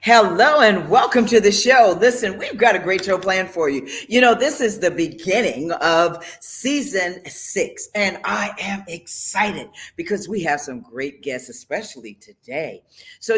Hello and welcome to the show. Listen, we've got a great show planned for you. This is the beginning of season 6, and I am excited because we have some great guests, especially today. So,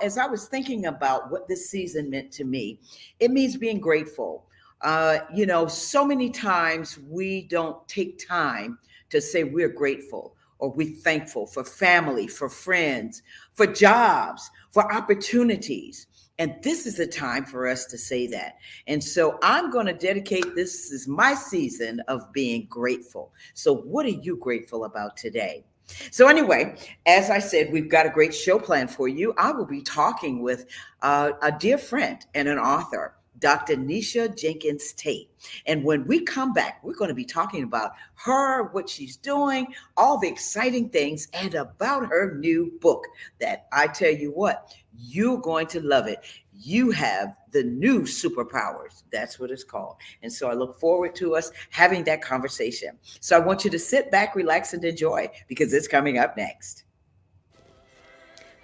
as I was thinking about what this season meant to me, it means being grateful. So many times we don't take time to say we're grateful or we're thankful for family, for friends, for jobs, for opportunities. And this is the time for us to say that. And so I'm going to dedicate this is my season of being grateful. So what are you grateful about today? So anyway, as I said, we've got a great show planned for you. I will be talking with a dear friend and an author, Dr. Nisha Jenkins-Tate. And when we come back, we're going to be talking about her, what she's doing, all the exciting things, and about her new book that I tell you what, you're going to love it. You have the new superpowers. That's what it's called. And so I look forward to us having that conversation. So I want you to sit back, relax, and enjoy because it's coming up next.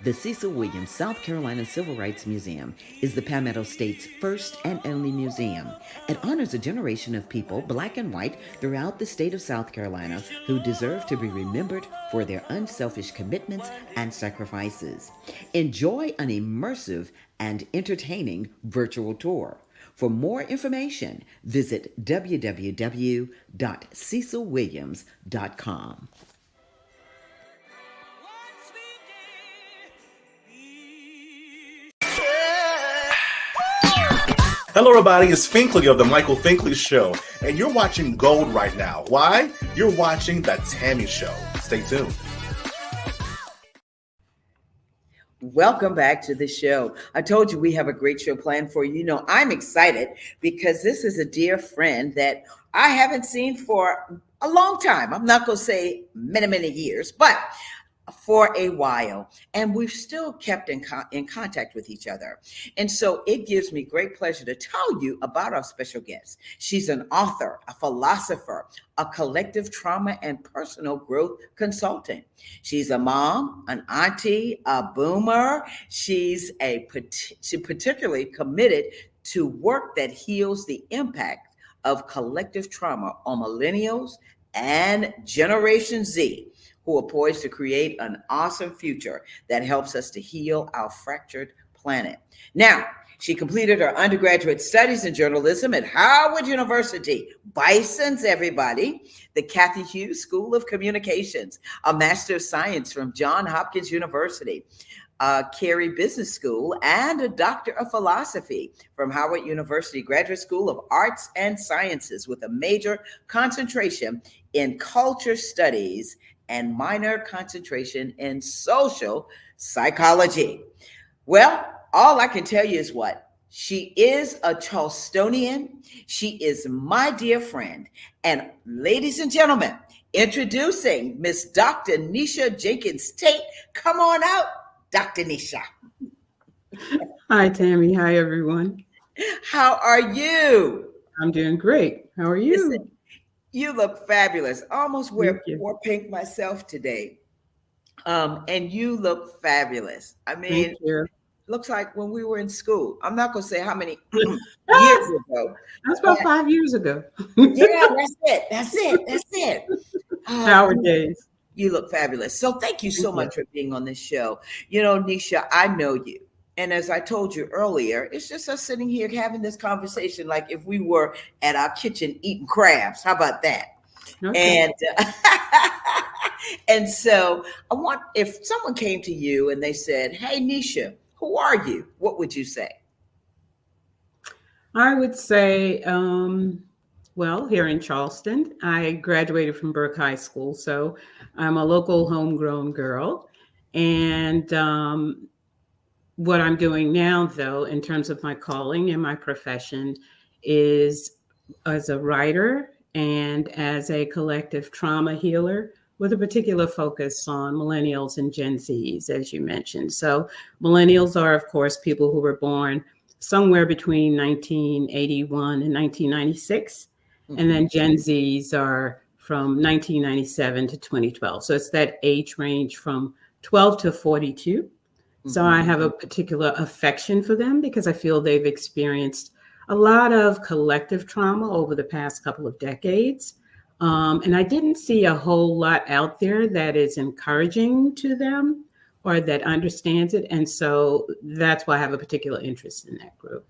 The Cecil Williams South Carolina Civil Rights Museum is the Palmetto State's first and only museum. It honors a generation of people, black and white, throughout the state of South Carolina who deserve to be remembered for their unselfish commitments and sacrifices. Enjoy an immersive and entertaining virtual tour. For more information, visit www.cecilwilliams.com. Hello, everybody. It's Finkley of The Michael Finkley Show, and you're watching Gold right now. Why? You're watching The Tammy Show. Stay tuned. Welcome back to the show. I told you we have a great show planned for you. I'm excited because this is a dear friend that I haven't seen for a long time. I'm not going to say many, many years, but for a while, and we've still kept in contact with each other. And so it gives me great pleasure to tell you about our special guest. She's an author, a philosopher, a collective trauma and personal growth consultant. She's a mom, an auntie, a boomer. She's particularly committed to work that heals the impact of collective trauma on millennials and Generation Z, who are poised to create an awesome future that helps us to heal our fractured planet. Now, she completed her undergraduate studies in journalism at Howard University, Bison's, everybody, the Kathy Hughes School of Communications, a Master of Science from Johns Hopkins University, Carey Business School, and a Doctor of Philosophy from Howard University Graduate School of Arts and Sciences with a major concentration in culture studies and minor concentration in social psychology. Well, all I can tell you is what? She is a Charlestonian. She is my dear friend. And ladies and gentlemen, introducing Miss Dr. Nisha Jenkins-Tate. Come on out, Dr. Nisha. Hi, Tammy. Hi, everyone. How are you? I'm doing great. How are you? Listen, you look fabulous. Almost wear more pink myself today. And you look fabulous. I mean, looks like when we were in school. I'm not going to say how many years ago. That's about 5 years ago. Yeah, that's it. Nowadays. You look fabulous. So thank you so much for being on this show. Nisha, I know you. And as I told you earlier, it's just us sitting here having this conversation like if we were at our kitchen eating crabs. How about that? Okay. And so I want, if someone came to you and they said, hey, Nisha, who are you? What would you say? I would say, well, here in Charleston, I graduated from Burke High School. So I'm a local homegrown girl. And what I'm doing now, though, in terms of my calling and my profession is as a writer and as a collective trauma healer with a particular focus on millennials and Gen Zs, as you mentioned. So millennials are, of course, people who were born somewhere between 1981 and 1996. Mm-hmm. And then Gen Zs are from 1997 to 2012. So it's that age range from 12 to 42. So I Mhm. have a particular affection for them because I feel they've experienced a lot of collective trauma over the past couple of decades. And I didn't see a whole lot out there that is encouraging to them or that understands it. And so that's why I have a particular interest in that group.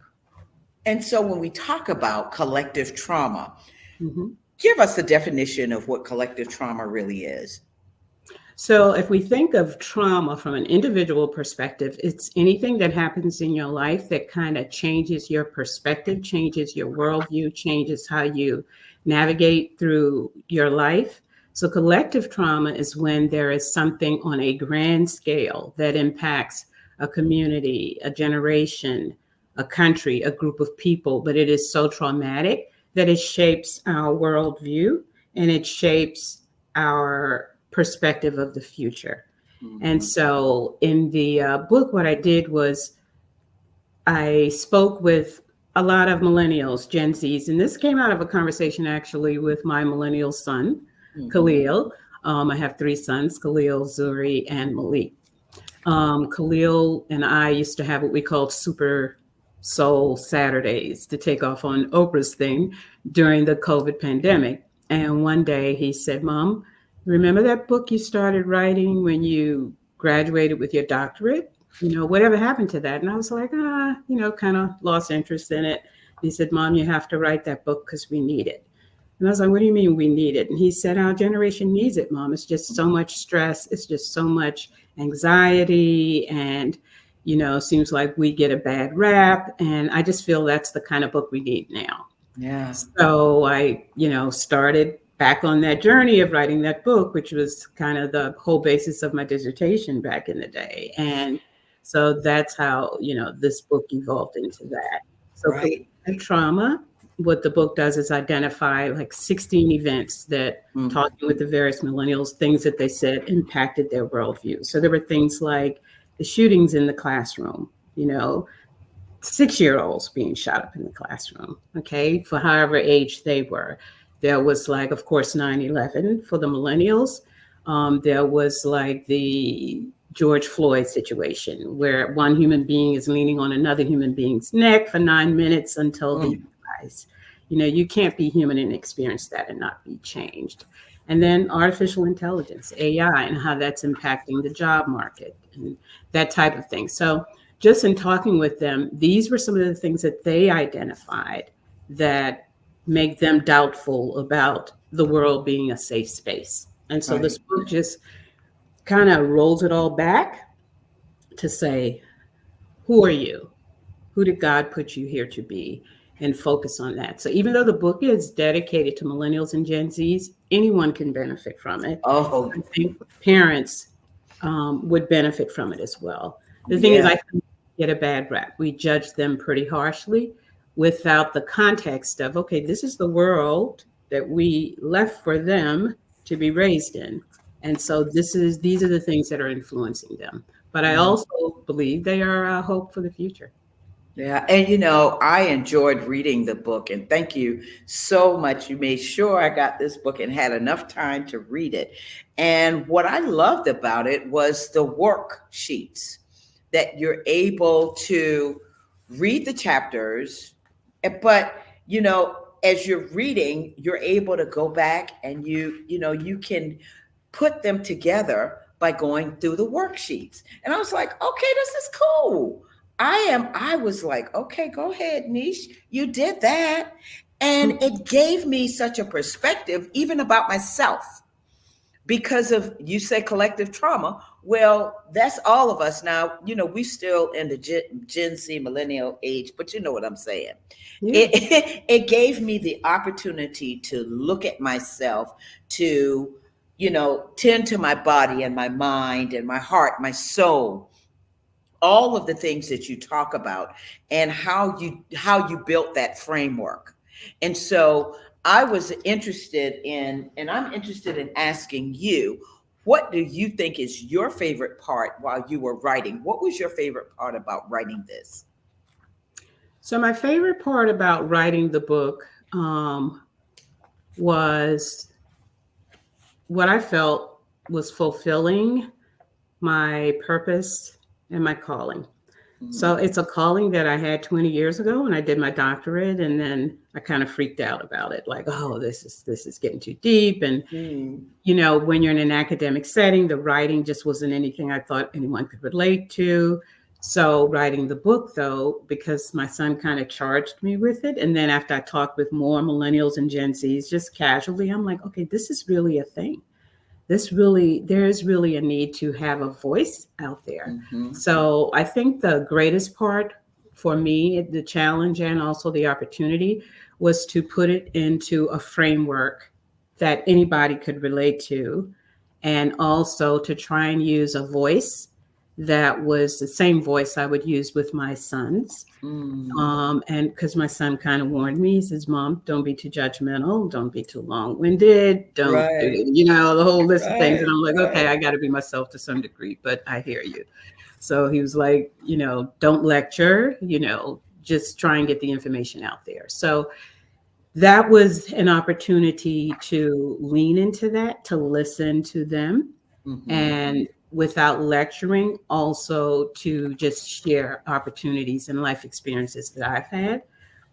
And so when we talk about collective trauma, Mhm. give us a definition of what collective trauma really is. So, if we think of trauma from an individual perspective, it's anything that happens in your life that kind of changes your perspective, changes your worldview, changes how you navigate through your life. So, collective trauma is when there is something on a grand scale that impacts a community, a generation, a country, a group of people, but it is so traumatic that it shapes our worldview and it shapes our perspective of the future. And Mhm. so in the book, what I did was I spoke with a lot of millennials, Gen Zs, and this came out of a conversation actually with my millennial son, Mhm. Khalil. I have three sons, Khalil, Zuri, and Malik. Khalil and I used to have what we called Super Soul Saturdays to take off on Oprah's thing during the COVID pandemic. And one day he said, Mom, remember that book you started writing when you graduated with your doctorate? Whatever happened to that? And I was like, kind of lost interest in it. He said, Mom, you have to write that book because we need it. And I was like, what do you mean we need it? And he said, our generation needs it, Mom. It's just so much stress. It's just so much anxiety. And, seems like we get a bad rap. And I just feel that's the kind of book we need now. Yeah. So I, started back on that journey of writing that book, which was kind of the whole basis of my dissertation back in the day. And so that's how, this book evolved into that. So Right. collective trauma, what the book does is identify like 16 events that Mhm. talking with the various millennials, things that they said impacted their worldview. So there were things like the shootings in the classroom, 6-year-olds being shot up in the classroom, okay, for however age they were. There was like, of course, 9/11 for the millennials. There was like the George Floyd situation where one human being is leaning on another human being's neck for 9 minutes until he Mm. dies. You can't be human and experience that and not be changed. And then artificial intelligence, AI, and how that's impacting the job market and that type of thing. So just in talking with them, these were some of the things that they identified that make them doubtful about the world being a safe space. And so this Right. book just kind of rolls it all back to say, who are you? Who did God put you here to be? And focus on that. So even though the book is dedicated to millennials and Gen Zs, anyone can benefit from it. Oh, I think parents would benefit from it as well. The thing is, yeah. I think they get a bad rap. We judge them pretty harshly without the context of, okay, this is the world that we left for them to be raised in. And so these are the things that are influencing them. But I Yeah. also believe they are a hope for the future. Yeah. And I enjoyed reading the book, and thank you so much. You made sure I got this book and had enough time to read it. And what I loved about it was the worksheets that you're able to read the chapters, but as you're reading, you're able to go back and you can put them together by going through the worksheets. And I was like, okay, this is cool. I was like, okay, go ahead, Niche. You did that. And it gave me such a perspective, even about myself, because of, you say, collective trauma. Well, that's all of us now. We still in the Gen Z millennial age, but you know what I'm saying. Yeah. It gave me the opportunity to look at myself, to tend to my body and my mind and my heart, my soul, all of the things that you talk about, and how you built that framework. And so I was interested in, and I'm interested in asking you, what do you think is your favorite part while you were writing? What was your favorite part about writing this? So my favorite part about writing the book was what I felt was fulfilling my purpose and my calling. So it's a calling that I had 20 years ago when I did my doctorate, and then I kind of freaked out about it, like, oh, this is getting too deep. And when you're in an academic setting, the writing just wasn't anything I thought anyone could relate to. So writing the book, though, because my son kind of charged me with it, and then after I talked with more millennials and Gen Zs, just casually, I'm like, okay, this is really a thing. There is really a need to have a voice out there. So I think the greatest part for me, the challenge and also the opportunity, was to put it into a framework that anybody could relate to, and also to try and use a voice that was the same voice I would use with my sons. And because my son kind of warned me, he says, Mom, don't be too judgmental. Don't be too long-winded. Don't do, the whole list of things. And I'm like, okay, I got to be myself to some degree, but I hear you. So he was like, don't lecture, just try and get the information out there. So that was an opportunity to lean into that, to listen to them, and without lecturing, also to just share opportunities and life experiences that I've had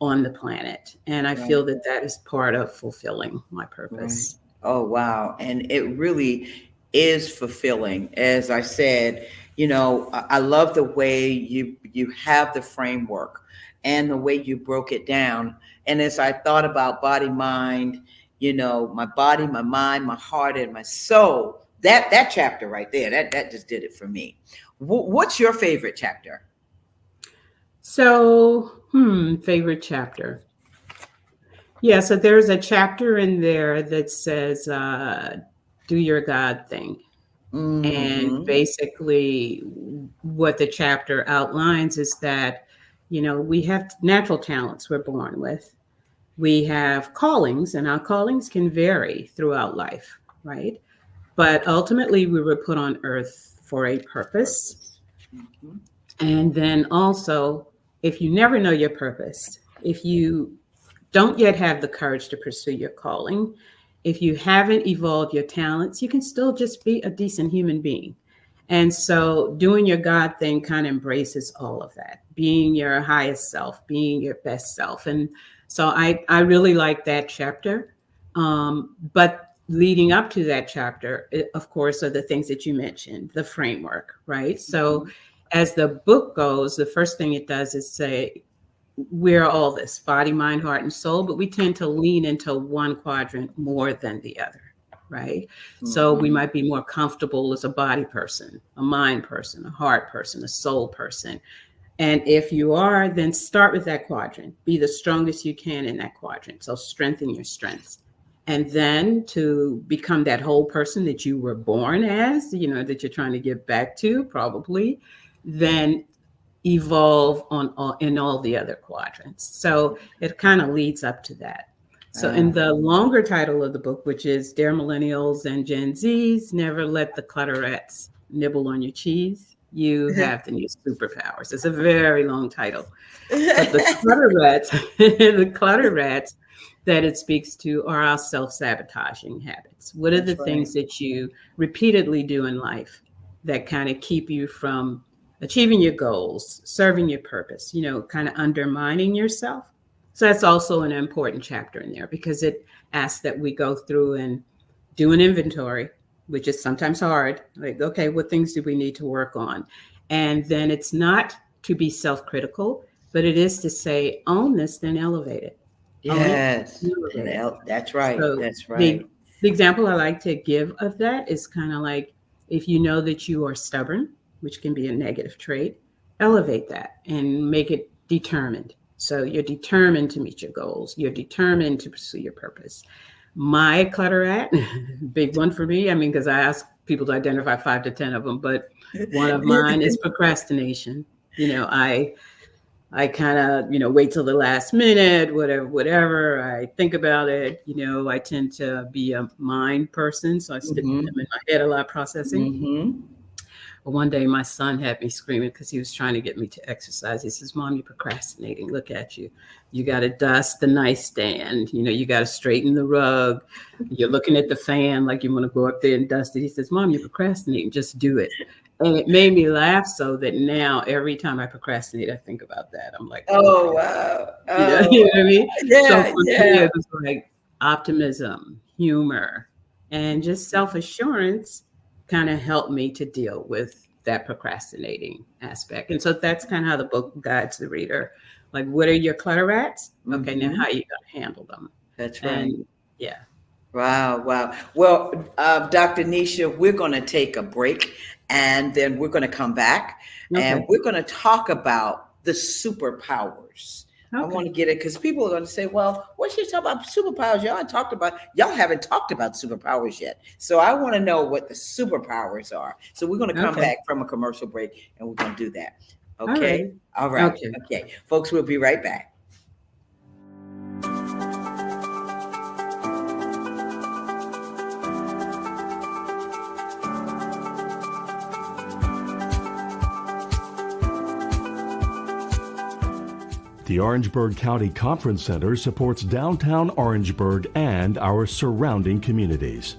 on the planet. And I feel that that is part of fulfilling my purpose. Oh, wow. And it really is fulfilling. As I said, I love the way you have the framework and the way you broke it down. And as I thought about body, mind, my body, my mind, my heart, and my soul, that chapter right there, that just did it for me. What's your favorite chapter? So, favorite chapter. Yeah, so there's a chapter in there that says, do your God thing. And basically what the chapter outlines is that, we have natural talents we're born with. We have callings, and our callings can vary throughout life, right? But ultimately, we were put on earth for a purpose. And then also, if you never know your purpose, if you don't yet have the courage to pursue your calling, if you haven't evolved your talents, you can still just be a decent human being. And so doing your God thing kind of embraces all of that, being your highest self, being your best self. And so I really like that chapter. But leading up to that chapter, of course, are the things that you mentioned, the framework, right? So as the book goes, the first thing it does is say, we're all this, body, mind, heart, and soul, but we tend to lean into one quadrant more than the other, right? So we might be more comfortable as a body person, a mind person, a heart person, a soul person. And if you are, then start with that quadrant. Be the strongest you can in that quadrant. So strengthen your strengths. And then to become that whole person that you were born as, that you're trying to get back to, probably, then evolve in all the other quadrants. So it kind of leads up to that. So in the longer title of the book, which is Dear Millennials and Gen Zs, Never Let the Clutterettes Nibble on Your Cheese, You Have the New Superpowers. It's a very long title. But the clutter rats that it speaks to are our self-sabotaging habits. What are the things that you repeatedly do in life that kind of keep you from achieving your goals, serving your purpose, kind of undermining yourself? So that's also an important chapter in there, because it asks that we go through and do an inventory, which is sometimes hard. Like, okay, what things do we need to work on? And then it's not to be self-critical, but it is to say, own this, then elevate it. Yes, that's right. So that's right. The example I like to give of that is kind of like, if you know that you are stubborn, which can be a negative trait, elevate that and make it determined. So you're determined to meet your goals. You're determined to pursue your purpose. My clutter rat, big one for me. I mean, because I ask people to identify 5 to 10 of them, but one of mine is procrastination. I kind of, wait till the last minute, whatever. I think about it. I tend to be a mind person, so I stick with them in my head a lot, processing. But one day my son had me screaming because he was trying to get me to exercise. He says, Mom, you're procrastinating. Look at you. You got to dust the nightstand. You got to straighten the rug. You're looking at the fan like you want to go up there and dust it. He says, Mom, you're procrastinating. Just do it. And it made me laugh so that now every time I procrastinate, I think about that. I'm like, Oh, wow. you know what I mean? Yeah, So for me, yeah. it was like optimism, humor, and just self-assurance kind of helped me to deal with that procrastinating aspect. And so that's kind of how the book guides the reader. Like, what are your clutter rats? Okay, now how are you going to handle them? That's right. And yeah. Wow, wow. Well, Dr. Nisha, we're going to take a break and then we're going to come back and we're going to talk about the superpowers. I want to get it because people are going to say, well, what's she talking about superpowers? Y'all haven't talked about superpowers yet. So I want to know what the superpowers are. So we're going to come back from a commercial break and we're going to do that. Okay. All right. Okay. Folks, we'll be right back. The Orangeburg County Conference Center supports downtown Orangeburg and our surrounding communities.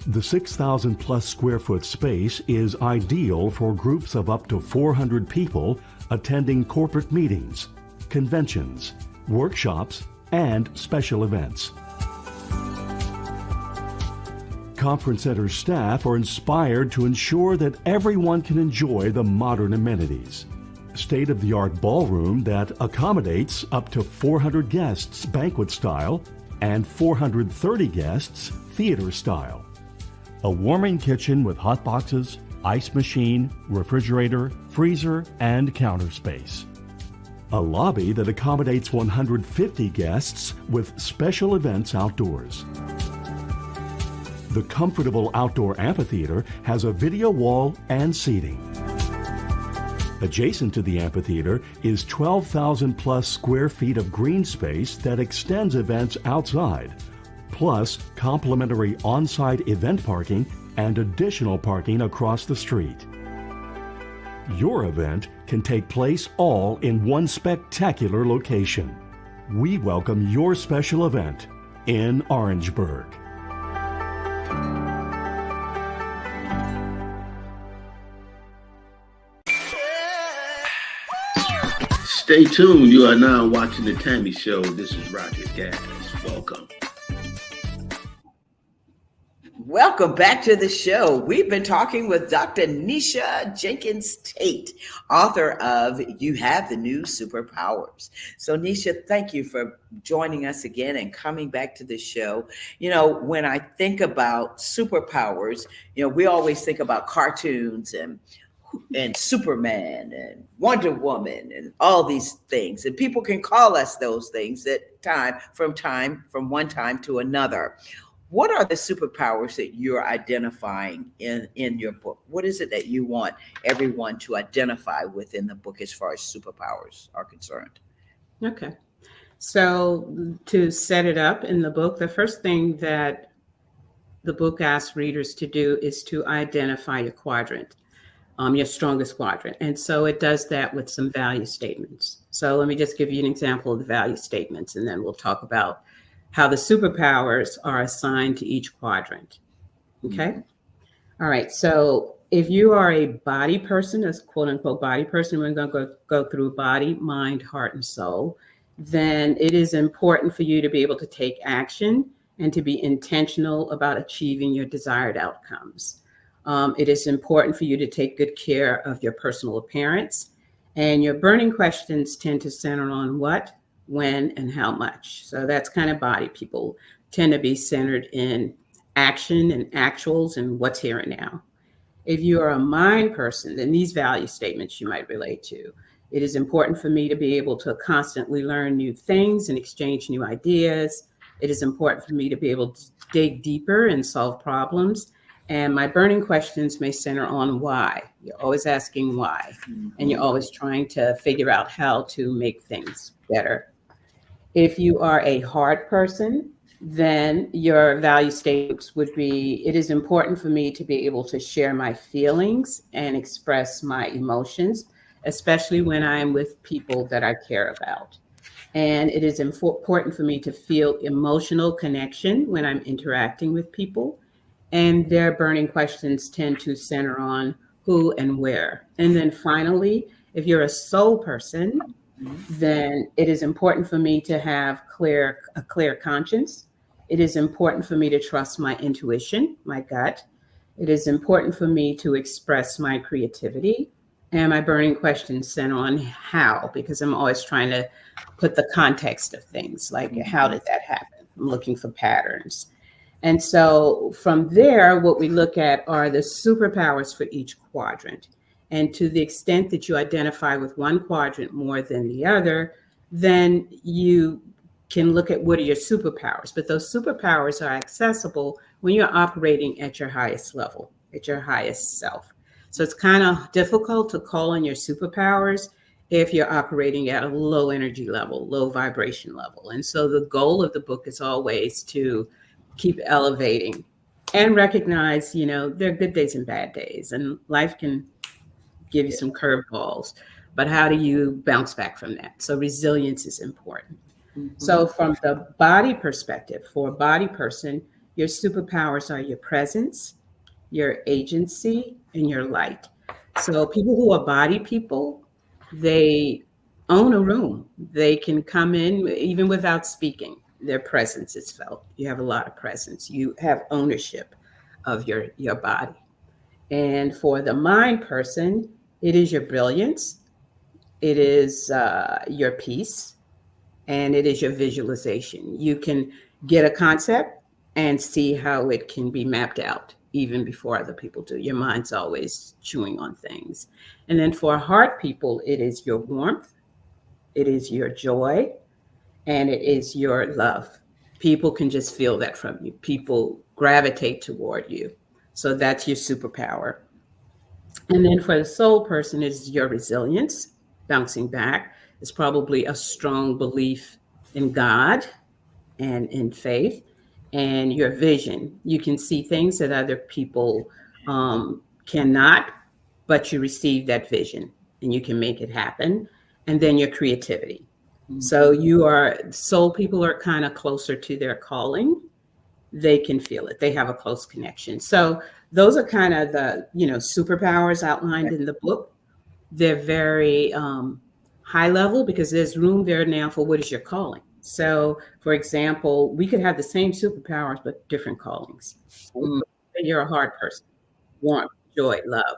The 6,000 plus square foot space is ideal for groups of up to 400 people attending corporate meetings, conventions, workshops, and special events. Conference Center staff are inspired to ensure that everyone can enjoy the modern amenities. State-of-the-art ballroom that accommodates up to 400 guests banquet style and 430 guests theater style. A warming kitchen with hot boxes, ice machine, refrigerator, freezer, and counter space. A lobby that accommodates 150 guests with special events outdoors. The comfortable outdoor amphitheater has a video wall and seating. Adjacent to the amphitheater is 12,000 plus square feet of green space that extends events outside, plus complimentary on-site event parking and additional parking across the street. Your event can take place all in one spectacular location. We welcome your special event in Orangeburg. Stay tuned. You are now watching The Tammy Show. This is Roger Gas. Welcome. Welcome back to the show. We've been talking with Dr. Nisha Jenkins-Tate, author of You Have the New Superpowers. So Nisha, thank you for joining us again and coming back to the show. When I think about superpowers, we always think about cartoons and Superman and Wonder Woman and all these things. And people can call us those things from one time to another. What are the superpowers that you're identifying in your book? What is it that you want everyone to identify within the book as far as superpowers are concerned? Okay. So to set it up in the book, the first thing that the book asks readers to do is to identify your quadrant. Your strongest quadrant. And so it does that with some value statements. So let me just give you an example of the value statements, and then we'll talk about how the superpowers are assigned to each quadrant. Okay. All right. So if you are a body person, a quote unquote body person, we're going to go through body, mind, heart, and soul, then it is important for you to be able to take action and to be intentional about achieving your desired outcomes. It is important for you to take good care of your personal appearance, and your burning questions tend to center on what, when, and how much. So that's kind of body. People tend to be centered in action and actuals and what's here and now. If you are a mind person, then these value statements you might relate to. It is important for me to be able to constantly learn new things and exchange new ideas. It is important for me to be able to dig deeper and solve problems. And my burning questions may center on why. You're always asking why. And you're always trying to figure out how to make things better. If you are a hard person, Then your value statements would be, it is important for me to be able to share my feelings and express my emotions, especially when I'm with people that I care about. And it is important for me to feel emotional connection when I'm interacting with people. And their burning questions tend to center on who and where. And then finally, if you're a soul person, then it is important for me to have a clear conscience. It is important for me to trust my intuition, my gut. It is important for me to express my creativity. And my burning questions center on how, because I'm always trying to put the context of things, like how did that happen? I'm looking for patterns. And so from there, what we look at are the superpowers for each quadrant. And to the extent that you identify with one quadrant more than the other, then you can look at what are your superpowers. But those superpowers are accessible when you're operating at your highest level, at your highest self. So it's kind of difficult to call on your superpowers if you're operating at a low energy level, low vibration level. And so the goal of the book is always to keep elevating and recognize, there are good days and bad days, and life can give you some curveballs, but how do you bounce back from that? So resilience is important. So from the body perspective, for a body person, your superpowers are your presence, your agency, and your light. So people who are body people, they own a room. They can come in even without speaking. Their presence is felt. You have a lot of presence. You have ownership of your body. And for the mind person, it is your brilliance, it is your peace, and it is your visualization. You can get a concept and see how it can be mapped out even before other people do. Your mind's always chewing on things. And then for heart people, it is your warmth, it is your joy, and it is your love. People can just feel that from you. People gravitate toward you. So that's your superpower. And then for the soul person, it's your resilience, bouncing back. It's probably a strong belief in God and in faith, and your vision. You can see things that other people cannot, but you receive that vision and you can make it happen. And then your creativity. So soul people are kind of closer to their calling. They can feel it. They have a close connection. So those are kind of the, superpowers outlined in the book. They're very high level because there's room there now for what is your calling. So, for example, we could have the same superpowers, but different callings. You're a hard person, warmth, joy, love.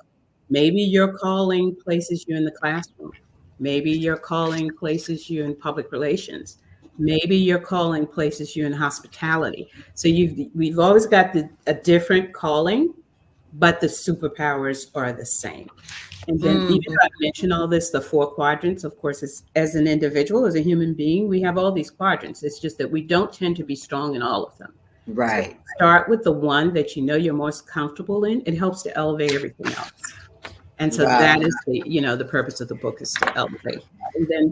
Maybe your calling places you in the classroom. Maybe your calling places you in public relations. Maybe your calling places you in hospitality. So we've always got a different calling, but the superpowers are the same. And then even though I mentioned all this, the 4 quadrants, of course, as an individual, as a human being, we have all these quadrants. It's just that we don't tend to be strong in all of them. Right. So start with the one that you're most comfortable in. It helps to elevate everything else. And so that is the purpose of the book is to elevate. And then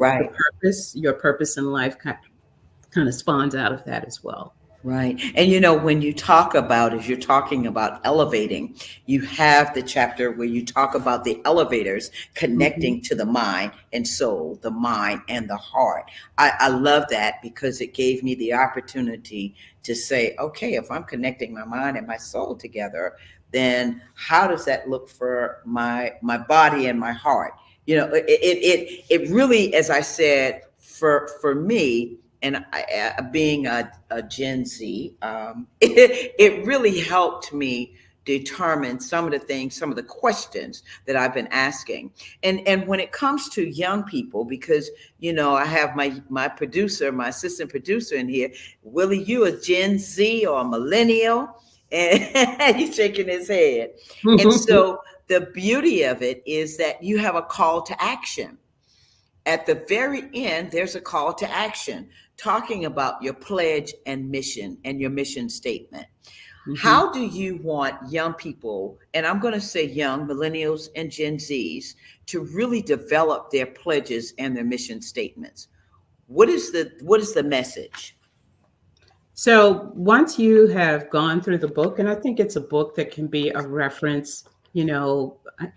your purpose in life kind of spawns out of that as well. Right. And when you talk about, as you're talking about elevating, you have the chapter where you talk about the elevators connecting to the mind and soul, the mind and the heart. I love that because it gave me the opportunity to say, okay, if I'm connecting my mind and my soul together, then how does that look for my body and my heart? It really, as I said, for me, and being a Gen Z, it really helped me determine some of the questions that I've been asking. And when it comes to young people, because, I have my producer, my assistant producer in here, Willie, you a Gen Z or a millennial? And he's shaking his head. And so the beauty of it is that you have a call to action. At the very end, there's a call to action talking about your pledge and mission and your mission statement. How do you want young people, and I'm going to say young millennials and Gen Zs, to really develop their pledges and their mission statements? What is the message? So once you have gone through the book, and I think it's a book that can be a reference,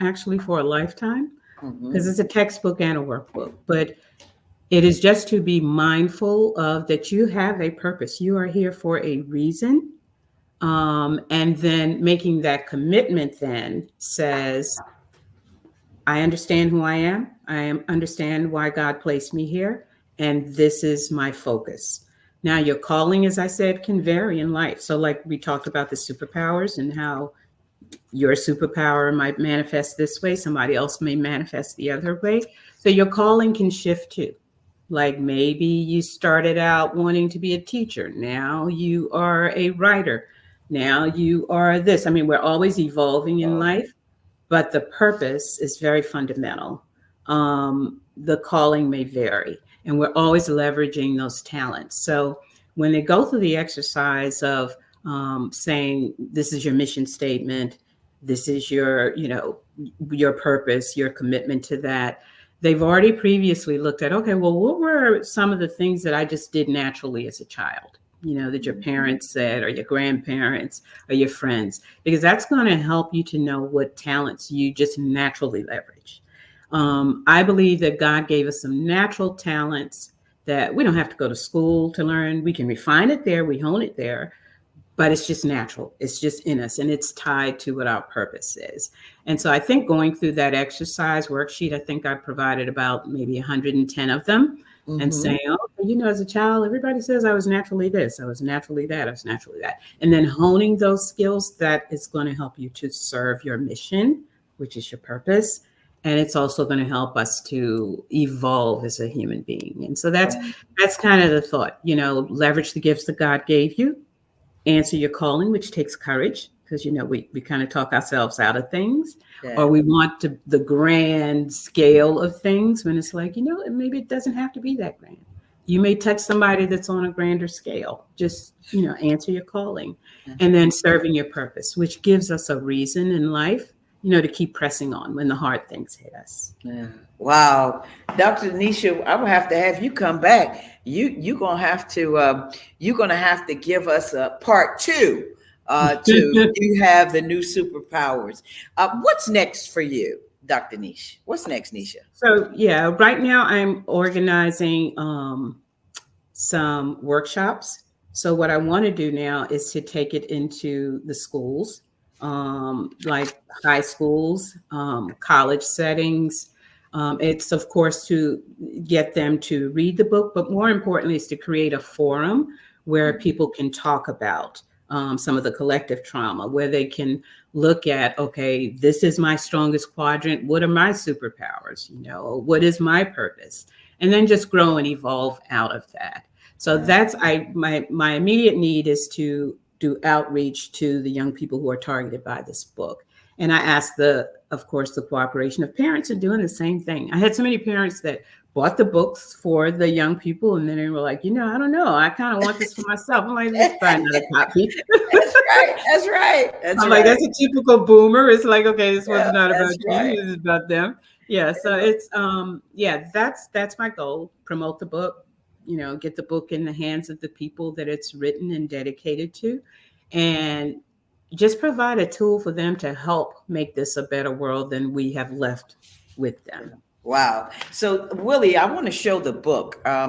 actually for a lifetime, because Mhm. it's a textbook and a workbook, but it is just to be mindful of that you have a purpose. You are here for a reason. And then making that commitment then says, I understand who I am. Understand why God placed me here, and this is my focus. Now, your calling, as I said, can vary in life. So, like we talked about the superpowers and how your superpower might manifest this way, somebody else may manifest the other way. So, your calling can shift too. Like maybe you started out wanting to be a teacher. Now you are a writer. Now you are this. I mean, we're always evolving in life, but the purpose is very fundamental. The calling may vary, and we're always leveraging those talents. So when they go through the exercise of saying, this is your mission statement, this is your purpose, your commitment to that, they've already previously looked at, okay, well, what were some of the things that I just did naturally as a child? That your parents said, or your grandparents, or your friends, because that's going to help you to know what talents you just naturally leverage. I believe that God gave us some natural talents that we don't have to go to school to learn. We can refine it there, we hone it there, but it's just natural. It's just in us, and it's tied to what our purpose is. And so I think going through that exercise worksheet, I think I provided about maybe 110 of them, and Mhm. saying, oh, as a child, everybody says I was naturally this, I was naturally that, I was naturally that. And then honing those skills, that is going to help you to serve your mission, which is your purpose. And it's also going to help us to evolve as a human being. And so that's kind of the thought, leverage the gifts that God gave you, answer your calling, which takes courage, because we kind of talk ourselves out of things, or Yeah. we want the grand scale of things, when it's like, maybe it doesn't have to be that grand. You may touch somebody that's on a grander scale. Just answer your calling, and then serving your purpose, which gives us a reason in life, to keep pressing on when the hard things hit us. Yeah. Wow, Dr. Nisha, I will have to have you come back. You're gonna have to give us a part two. To you have the new superpowers. What's next for you, Dr. Nisha? What's next, Nisha? So yeah, right now I'm organizing some workshops. So what I want to do now is to take it into the schools, like high schools, college settings. It's of course to get them to read the book, but more importantly is to create a forum where people can talk about some of the collective trauma, where they can look at, okay, this is my strongest quadrant. What are my superpowers? What is my purpose? And then just grow and evolve out of that. So that's my immediate need is to do outreach to the young people who are targeted by this book. And I ask of course, the cooperation of parents in doing the same thing. I had so many parents that bought the books for the young people, and then they were like, I don't know, I kind of want this for myself. I'm like, let's buy another copy. That's right. That's right. That's I'm right. like, that's a typical boomer. It's like, okay, this Yeah, one's not about that's you, right. this is about them. Yeah. So it's that's my goal. Promote the book, get the book in the hands of the people that it's written and dedicated to, and just provide a tool for them to help make this a better world than we have left with them. Wow. So, Willie, I want to show the book. I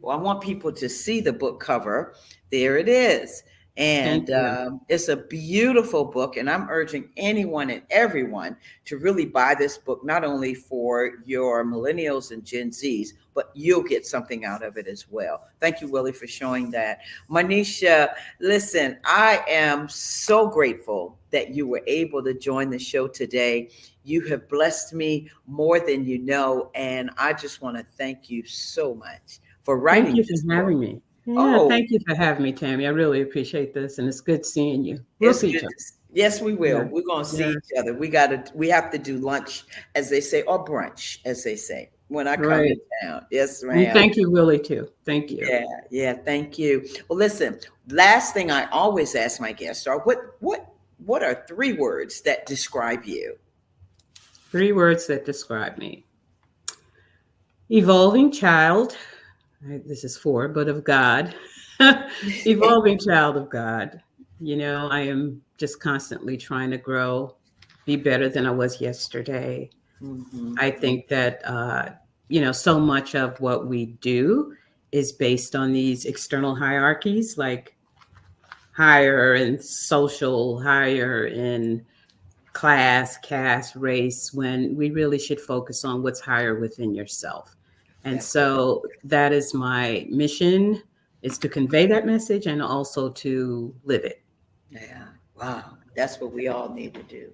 want people to see the book cover. There it is. Thank And you. it's a beautiful book. And I'm urging anyone and everyone to really buy this book, not only for your millennials and Gen Zs, but you'll get something out of it as well. Thank you, Willie, for showing that. Marnishia, listen, I am so grateful that you were able to join the show today. You have blessed me more than you know. And I just want to thank you so much for Thank writing you this for book. having me. Yeah, Oh, thank you for having me, Tammy. I really appreciate this, and it's good seeing you. We'll it's see good. each other. Yes, we will. Yeah. We're going to see Yeah. each other. We have to do lunch, as they say, or brunch, as they say, when I come to Right. town. Yes, And ma'am. thank you, Willie, too. Thank you. Yeah, yeah. Thank you. Well, listen, last thing I always ask my guests are what are three words that describe you? 3 words that describe me. Evolving child. This is 4, but of God. Evolving child of God. I am just constantly trying to grow, be better than I was yesterday. Mhm. I think that, so much of what we do is based on these external hierarchies, like higher in social, higher in class, caste, race, when we really should focus on what's higher within yourself. And That's it. so that is my mission, is to convey that message and also to live it. Yeah. Wow. That's what we all need to do.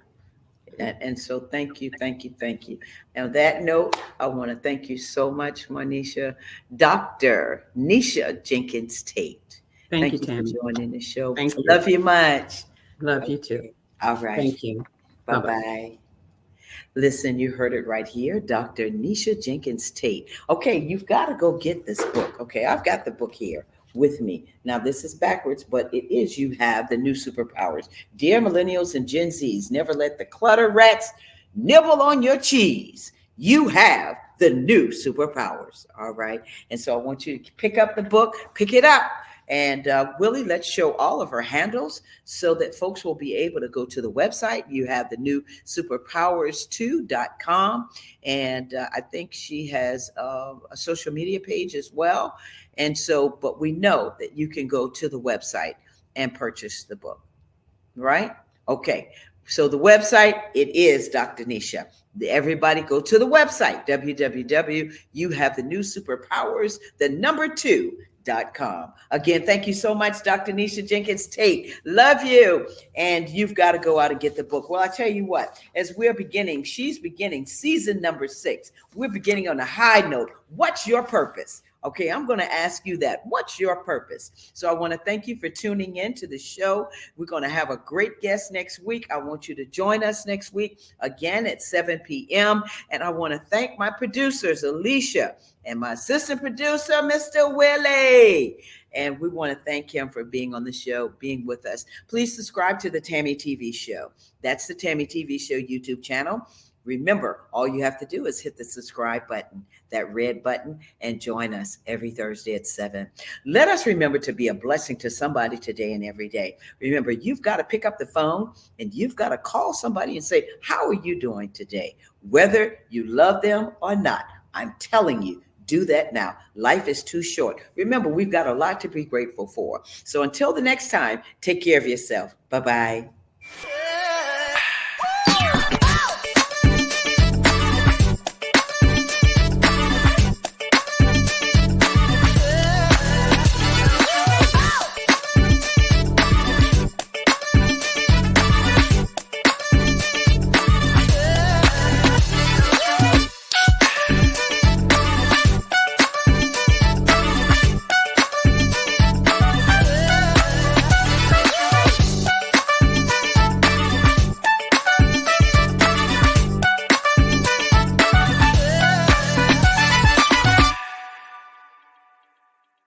And so thank you, thank you, thank you. And on that note, I want to thank you so much, Marnishia. Dr. Nisha Jenkins-Tate. Thank you, Thank you for Tammy. joining the show. Thank I you. love you much. Love you too. Okay. All right. Thank you. Bye bye. Bye-bye. Listen, you heard it right here, Dr. Nisha Jenkins-Tate. Okay, you've got to go get this book. Okay, I've got the book here with me. Now, this is backwards, but it is You Have the New Superpowers. Dear millennials and Gen Zs, never let the clutter rats nibble on your cheese. You have the new superpowers. All right. And so I want you to pick up the book, pick it up. And Willie, let's show all of her handles so that folks will be able to go to the website. You have the new superpowers2.com. And I think she has a social media page as well. And so, but we know that you can go to the website and purchase the book, right? Okay. So the website, it is Dr. Nisha. Everybody go to the website, www.youhavethenewsuperpowers2.com. Again, thank you so much, Dr. Nisha Jenkins-Tate. Love you. And you've got to go out and get the book. Well, I tell you what, as she's beginning season number 6. We're beginning on a high note. What's your purpose? Okay, I'm going to ask you that. What's your purpose? So I want to thank you for tuning in to the show. We're going to have a great guest next week. I want you to join us next week again at 7 p.m. And I want to thank my producers, Alicia, and my assistant producer, Mr. Willie. And we want to thank him for being on the show, being with us. Please subscribe to the Tammy TV show. That's the Tammy TV show YouTube channel. Remember, all you have to do is hit the subscribe button, that red button, and join us every Thursday at 7. Let us remember to be a blessing to somebody today and every day. Remember, you've got to pick up the phone and you've got to call somebody and say, how are you doing today? Whether you love them or not, I'm telling you, do that now. Life is too short. Remember, we've got a lot to be grateful for. So until the next time, take care of yourself. Bye-bye.